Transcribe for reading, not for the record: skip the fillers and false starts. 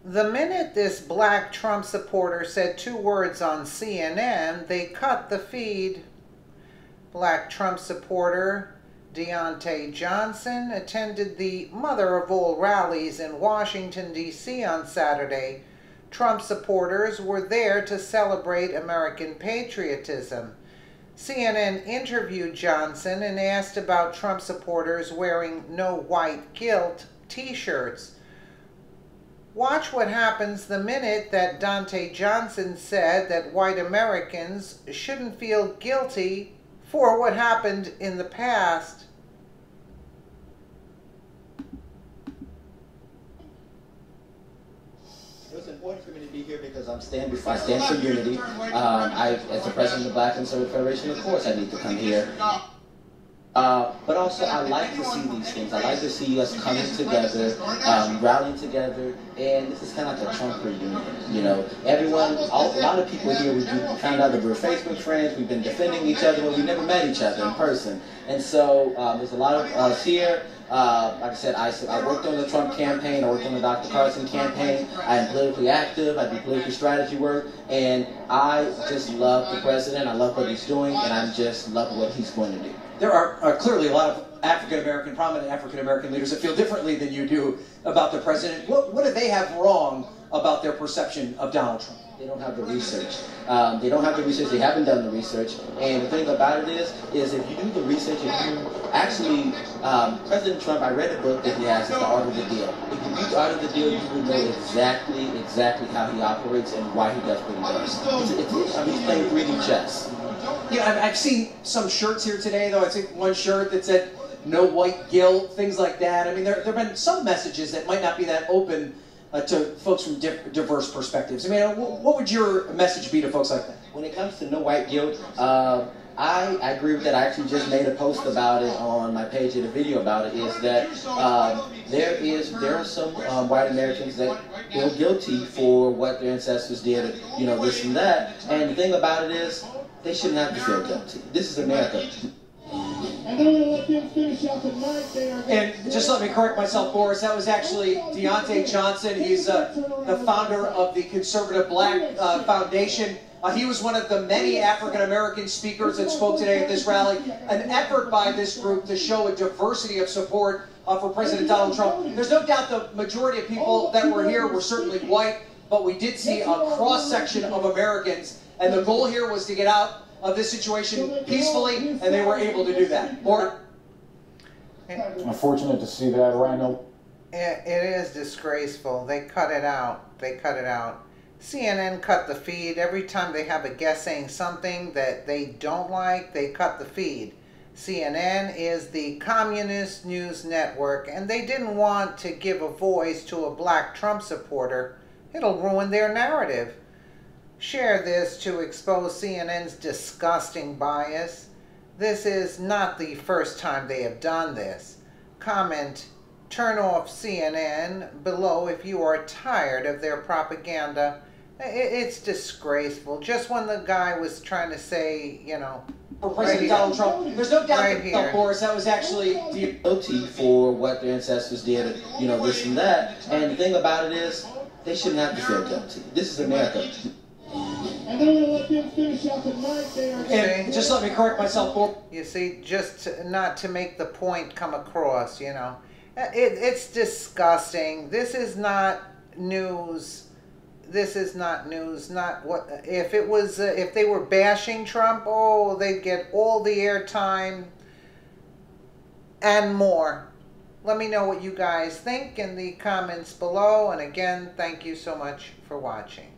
The minute this black Trump supporter said 2 words on CNN, they cut the feed. Black Trump supporter Deontay Johnson attended the mother of all rallies in Washington, D.C. on Saturday. Trump supporters were there to celebrate American patriotism. CNN interviewed Johnson and asked about Trump supporters wearing "No White Guilt" t-shirts. Watch what happens the minute that Deontay Johnson said that white Americans shouldn't feel guilty for what happened in the past. It was important for me to be here because I stand for unity. As the president of the Black Conservative Federation, of course I need to come here. But also, I like to see these things. I like to see us coming together, rallying together, and this is kind of like a Trump reunion. You know, a lot of people here, we found out that we're Facebook friends, we've been defending each other, but we never met each other in person. And so, there's a lot of us here. Like I said, I worked on the Trump campaign, I worked on the Dr. Carson campaign, I am politically active, I do political strategy work, and I just love the president, I love what he's doing, and I just love what he's going to do. There are clearly a lot of African-American, prominent African-American leaders that feel differently than you do about the president. What do they have wrong about their perception of Donald Trump? They don't have the research. They don't have the research. They haven't done the research. And the thing about it is if you do the research, if you actually, President Trump, I read a book that he has, it's The Art of the Deal. If you read The Art of the Deal, you will know exactly how he operates and why he does what he does. He's playing 3D chess. Yeah, I've seen some shirts here today, though. I think one shirt that said "No White Guilt," things like that. I mean, there have been some messages that might not be that open to folks from diverse perspectives. I mean, what would your message be to folks like that? When it comes to no white guilt, I agree with that. I actually just made a post about it on my page, and a video about it, is that there are some white Americans that feel guilty for what their ancestors did, you know, this and that. And the thing about it is, they shouldn't have to feel guilty. This is America. And just let me correct myself, Boris, that was actually Deontay Johnson. He's the founder of the Conservative Black Foundation. He was one of the many African-American speakers that spoke today at this rally. An effort by this group to show a diversity of support for President Donald Trump. There's no doubt the majority of people that were here were certainly white, but we did see a cross-section of Americans. And the goal here was to get out of this situation peacefully, and they were able to do that. I'm fortunate to see that, Rhino. It is disgraceful. They cut it out. They cut it out. CNN cut the feed. Every time they have a guest saying something that they don't like, they cut the feed. CNN is the communist news network, and they didn't want to give a voice to a black Trump supporter. It'll ruin their narrative. Share this to expose CNN's disgusting bias. This is not the first time they have done this. Comment, "Turn off CNN" below if you are tired of their propaganda. It's disgraceful. Just when the guy was trying to say, you know, for President Donald Trump, there's no doubt that, Boris, that was actually guilty for what their ancestors did, you know, this and that. And the thing about it is, they shouldn't have to feel guilty. This is America. And just let me correct myself, Boris. You see, not to make the point come across, you know. It's disgusting. This is not news. This is not news. Not what if it was. If they were bashing Trump, oh, they'd get all the airtime and more. Let me know what you guys think in the comments below. And again, thank you so much for watching.